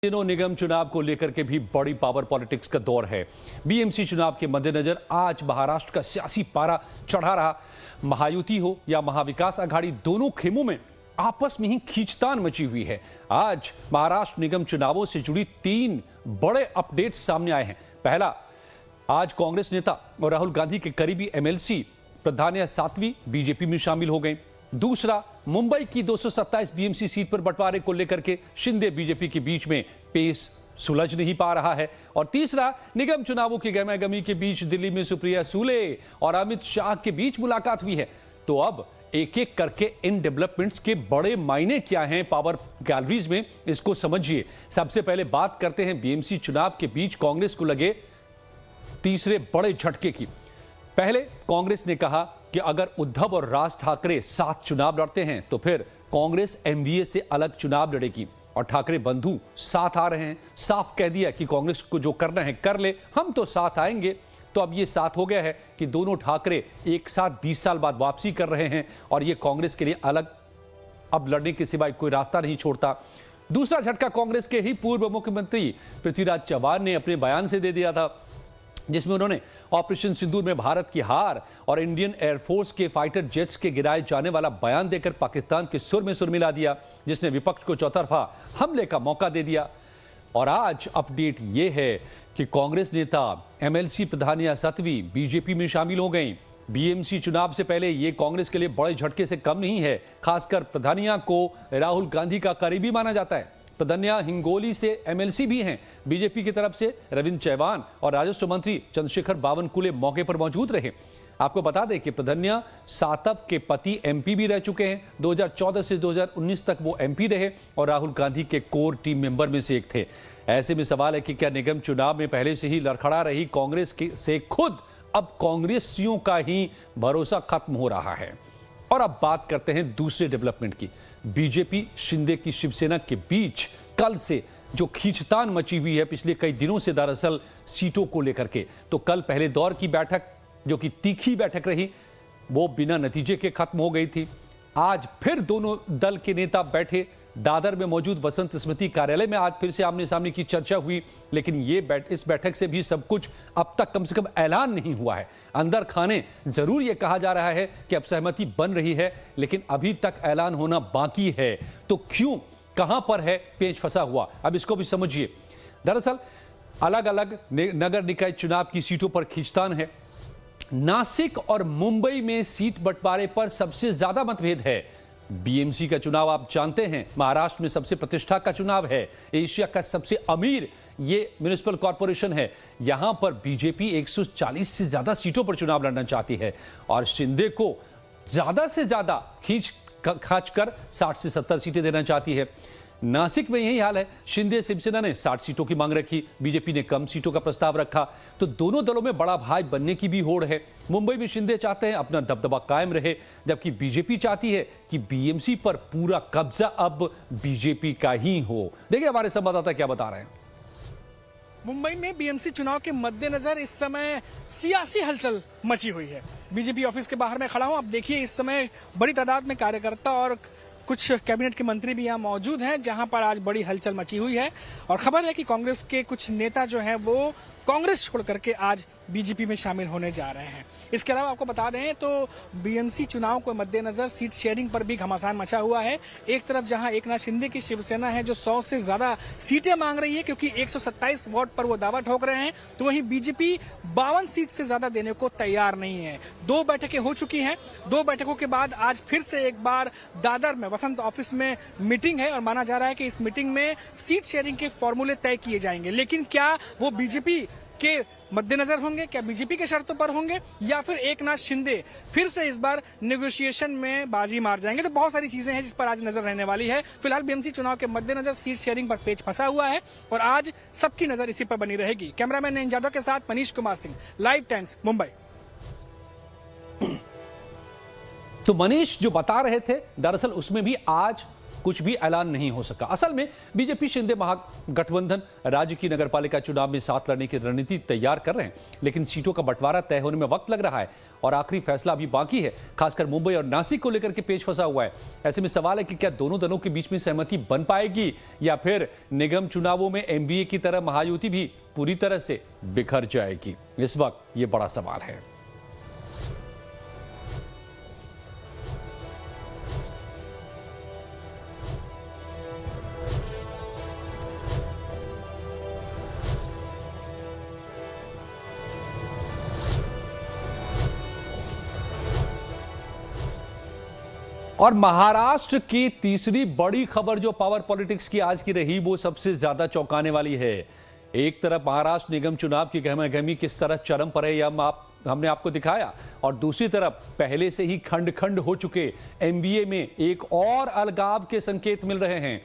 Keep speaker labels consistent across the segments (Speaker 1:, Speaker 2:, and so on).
Speaker 1: दिनों निगम चुनाव को लेकर के भी बड़ी पावर पॉलिटिक्स का दौर है। बीएमसी चुनाव के मद्देनजर आज महाराष्ट्र का सियासी पारा चढ़ा रहा। महायुति हो या महाविकास आघाड़ी, दोनों खेमों में आपस में ही खींचतान मची हुई है। आज महाराष्ट्र निगम चुनावों से जुड़ी 3 बड़े अपडेट सामने आए हैं। पहला, आज कांग्रेस नेता और राहुल गांधी के करीबी एमएलसी प्रधान्या साध्वी बीजेपी में शामिल हो गए। दूसरा, मुंबई की 227 बीएमसी सीट पर बंटवारे को लेकर के शिंदे बीजेपी के बीच में पेश सुलझ नहीं पा रहा है। और तीसरा, निगम चुनावों की गहमागहमी के बीच दिल्ली में सुप्रिया सुले और अमित शाह के बीच मुलाकात हुई है। तो अब एक एक करके इन डेवलपमेंट्स के बड़े मायने क्या हैं पावर गैलरीज में, इसको समझिए। सबसे पहले बात करते हैं बीएमसी चुनाव के बीच कांग्रेस को लगे तीसरे बड़े झटके की। पहले कांग्रेस ने कहा कि अगर उद्धव और राज ठाकरे साथ चुनाव लड़ते हैं तो फिर कांग्रेस एमवीए से अलग चुनाव लड़ेगी। और ठाकरे बंधु साथ आ रहे हैं, साफ कह दिया कि कांग्रेस को जो करना है कर ले, हम तो साथ आएंगे। तो अब ये साथ हो गया है कि दोनों ठाकरे एक साथ 20 साल बाद वापसी कर रहे हैं और ये कांग्रेस के लिए अलग अब लड़ने के सिवाय कोई रास्ता नहीं छोड़ता। दूसरा झटका कांग्रेस के ही पूर्व मुख्यमंत्री पृथ्वीराज चव्हाण ने अपने बयान से दे दिया था, जिसमें उन्होंने ऑपरेशन सिंदूर में भारत की हार और इंडियन एयरफोर्स के फाइटर जेट्स के गिराए जाने वाला बयान देकर पाकिस्तान के सुर में सुर मिला दिया, जिसने विपक्ष को चौतरफा हमले का मौका दे दिया। और आज अपडेट यह है कि कांग्रेस नेता एमएलसी प्रधान्या साध्वी बीजेपी में शामिल हो गई। बीएमसी चुनाव से पहले यह कांग्रेस के लिए बड़े झटके से कम नहीं है। खासकर प्रधान्या को राहुल गांधी का करीबी माना जाता है। प्रधान्या हिंगोली से एमएलसी भी हैं। बीजेपी की तरफ से रविंद्र चव्हाण और राजस्व मंत्री चंद्रशेखर बावनकुले मौके पर मौजूद रहे। आपको बता दें कि प्रधान्या सातव के पति एमपी भी रह चुके हैं। 2014 से 2019 तक वो एमपी रहे और राहुल गांधी के कोर टीम मेंबर में से एक थे। ऐसे में सवाल है कि क्या निगम चुनाव में पहले से ही लड़खड़ा रही कांग्रेस से खुद अब कांग्रेसियों का ही भरोसा खत्म हो रहा है। और अब बात करते हैं दूसरे डेवलपमेंट की। बीजेपी शिंदे की शिवसेना के बीच कल से जो खींचतान मची हुई है पिछले कई दिनों से, दरअसल सीटों को लेकर के, तो कल पहले दौर की बैठक जो कि तीखी बैठक रही, वो बिना नतीजे के खत्म हो गई थी। आज फिर दोनों दल के नेता बैठे दादर में मौजूद वसंत स्मृति कार्यालय में। आज फिर से आमने सामने की चर्चा हुई, लेकिन इस बैठक से भी सब कुछ अब तक कम से कम ऐलान नहीं हुआ है। अंदर खाने जरूर यह कहा जा रहा है कि अब सहमति बन रही है, लेकिन अभी तक ऐलान होना बाकी है। तो क्यों, कहां पर है पेच फंसा हुआ, अब इसको भी समझिए। दरअसल अलग अलग नगर निकाय चुनाव की सीटों पर खींचतान है। नासिक और मुंबई में सीट बंटवारे पर सबसे ज्यादा मतभेद है। बीएमसी का चुनाव आप जानते हैं महाराष्ट्र में सबसे प्रतिष्ठा का चुनाव है। एशिया का सबसे अमीर ये म्युनिसिपल कॉर्पोरेशन है। यहां पर बीजेपी 140 से ज्यादा सीटों पर चुनाव लड़ना चाहती है और शिंदे को ज्यादा से ज्यादा खासकर 60 से 70 सीटें देना चाहती है। नासिक में यही हाल है। शिंदे शिवसेना ने 60 सीटों की मांग रखी, बीजेपी ने कम सीटों का प्रस्ताव रखा। तो दोनों दलों में बड़ा भाई बनने की भी होड़ है। मुंबई में शिंदे चाहते हैं अपना दबदबा कायम रहे, जबकि बीजेपी चाहती है कि बीएमसी पर पूरा कब्जा अब बीजेपी का ही हो। देखिए हमारे संवाददाता क्या बता रहे हैं।
Speaker 2: मुंबई में बीएमसी चुनाव के मद्देनजर इस समय सियासी हलचल मची हुई है। बीजेपी ऑफिस के बाहर मैं खड़ा हूं। आप देखिए इस समय बड़ी तादाद में कार्यकर्ता और कुछ कैबिनेट के मंत्री भी यहाँ मौजूद हैं, जहां पर आज बड़ी हलचल मची हुई है। और खबर है कि कांग्रेस के कुछ नेता जो हैं वो कांग्रेस छोड़ करके आज बीजेपी में शामिल होने जा रहे हैं। इसके अलावा आपको बता दें तो बीएमसी चुनाव को मद्देनजर सीट शेयरिंग पर भी घमासान मचा हुआ है। एक तरफ जहां एकनाथ शिंदे की शिवसेना है जो 100 से ज्यादा सीटें मांग रही है, क्योंकि 127 वोट पर वो दावा ठोक रहे हैं, तो वहीं बीजेपी 52 सीट से ज्यादा देने को तैयार नहीं है। 2 बैठकें हो चुकी हैं। 2 बैठकों के बाद आज फिर से एक बार दादर में वसंत ऑफिस में मीटिंग है और माना जा रहा है कि इस मीटिंग में सीट शेयरिंग के फॉर्मूले तय किए जाएंगे। लेकिन क्या वो बीजेपी के मद्देनजर होंगे, क्या बीजेपी के शर्तों पर होंगे, या फिर एकनाथ शिंदे फिर से इस बार नेगोशिएशन में बाजी मार जाएंगे? तो बहुत सारी चीजें हैं जिस पर आज नजर रहने वाली है। फिलहाल बीएमसी चुनाव के मद्देनजर सीट शेयरिंग पर पेच फंसा हुआ है और आज सबकी नजर इसी पर बनी रहेगी। कैमरामैन नयन यादव के साथ मनीष कुमार सिंह, लाइव टाइम्स, मुंबई।
Speaker 1: तो मनीष जो बता रहे थे, दरअसल उसमें भी आज कुछ भी ऐलान नहीं हो सका। असल में बीजेपी शिंदे महागठबंधन राज्य की नगरपालिका चुनाव में साथ लड़ने की रणनीति तैयार कर रहे हैं, लेकिन सीटों का बंटवारा तय होने में वक्त लग रहा है और आखिरी फैसला अभी बाकी है। खासकर मुंबई और नासिक को लेकर के पेच फंसा हुआ है। ऐसे में सवाल है कि क्या दोनों दलों के बीच में सहमति बन पाएगी या फिर निगम चुनावों में एमवीए की तरह महायुति भी पूरी तरह से बिखर जाएगी। इस वक्त यह बड़ा सवाल है। और महाराष्ट्र की तीसरी बड़ी खबर जो पावर पॉलिटिक्स की आज की रही, वो सबसे ज्यादा चौंकाने वाली है। एक तरफ महाराष्ट्र निगम चुनाव की गहमागहमी किस तरह चरम पर है, यह हमने आपको दिखाया, और दूसरी तरफ पहले से ही खंड खंड हो चुके एमवीए में एक और अलगाव के संकेत मिल रहे हैं।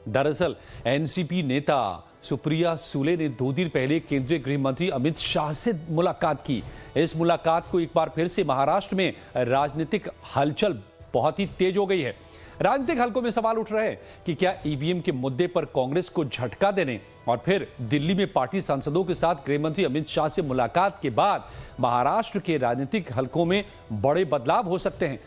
Speaker 1: दरअसल एनसीपी नेता सुप्रिया सुले ने 2 दिन पहले केंद्रीय गृह मंत्री अमित शाह से मुलाकात की। इस मुलाकात को एक बार फिर से महाराष्ट्र में राजनीतिक हलचल बहुत ही तेज हो गई है। राजनीतिक हलकों में सवाल उठ रहे हैं कि क्या ईवीएम के मुद्दे पर कांग्रेस को झटका देने और फिर दिल्ली में पार्टी सांसदों के साथ गृह मंत्री अमित शाह से मुलाकात के बाद महाराष्ट्र के राजनीतिक हलकों में बड़े बदलाव हो सकते हैं।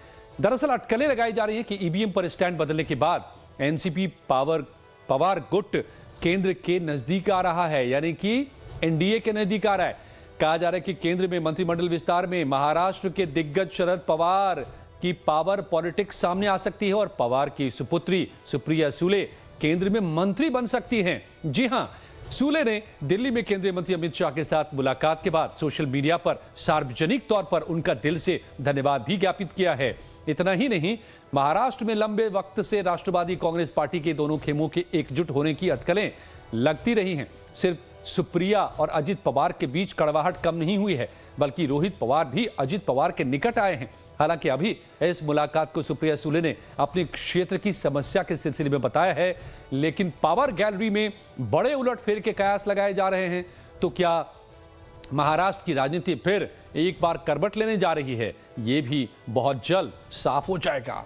Speaker 1: दरअसल अटकलें लगाई जा रही है कि ईवीएम पर स्टैंड बदलने के बाद एनसीपी पवार गुट केंद्र के नजदीक आ रहा है, यानी कि एनडीए के नजदीक आ रहा है। कहा जा रहा है कि केंद्र में मंत्रिमंडल विस्तार में महाराष्ट्र के दिग्गज शरद पवार की पावर पॉलिटिक्स सामने आ सकती है और पवार की सुपुत्री सुप्रिया सुले केंद्र में मंत्री बन सकती हैं। जी हां, सुले ने दिल्ली में केंद्रीय मंत्री अमित शाह के साथ मुलाकात के बाद सोशल मीडिया पर सार्वजनिक तौर पर उनका दिल से धन्यवाद भी ज्ञापित किया है। इतना ही नहीं, महाराष्ट्र में लंबे वक्त से राष्ट्रवादी कांग्रेस पार्टी के दोनों खेमों के एकजुट होने की अटकलें लगती रही हैं। सिर्फ सुप्रिया और अजित पवार के बीच कड़वाहट कम नहीं हुई है, बल्कि रोहित पवार भी अजित पवार के निकट आए हैं। हालांकि अभी इस मुलाकात को सुप्रिया सुले ने अपने क्षेत्र की समस्या के सिलसिले में बताया है, लेकिन पावर गैलरी में बड़े उलटफेर के कयास लगाए जा रहे हैं। तो क्या महाराष्ट्र की राजनीति फिर एक बार करवट लेने जा रही है? ये भी बहुत जल्द साफ हो जाएगा।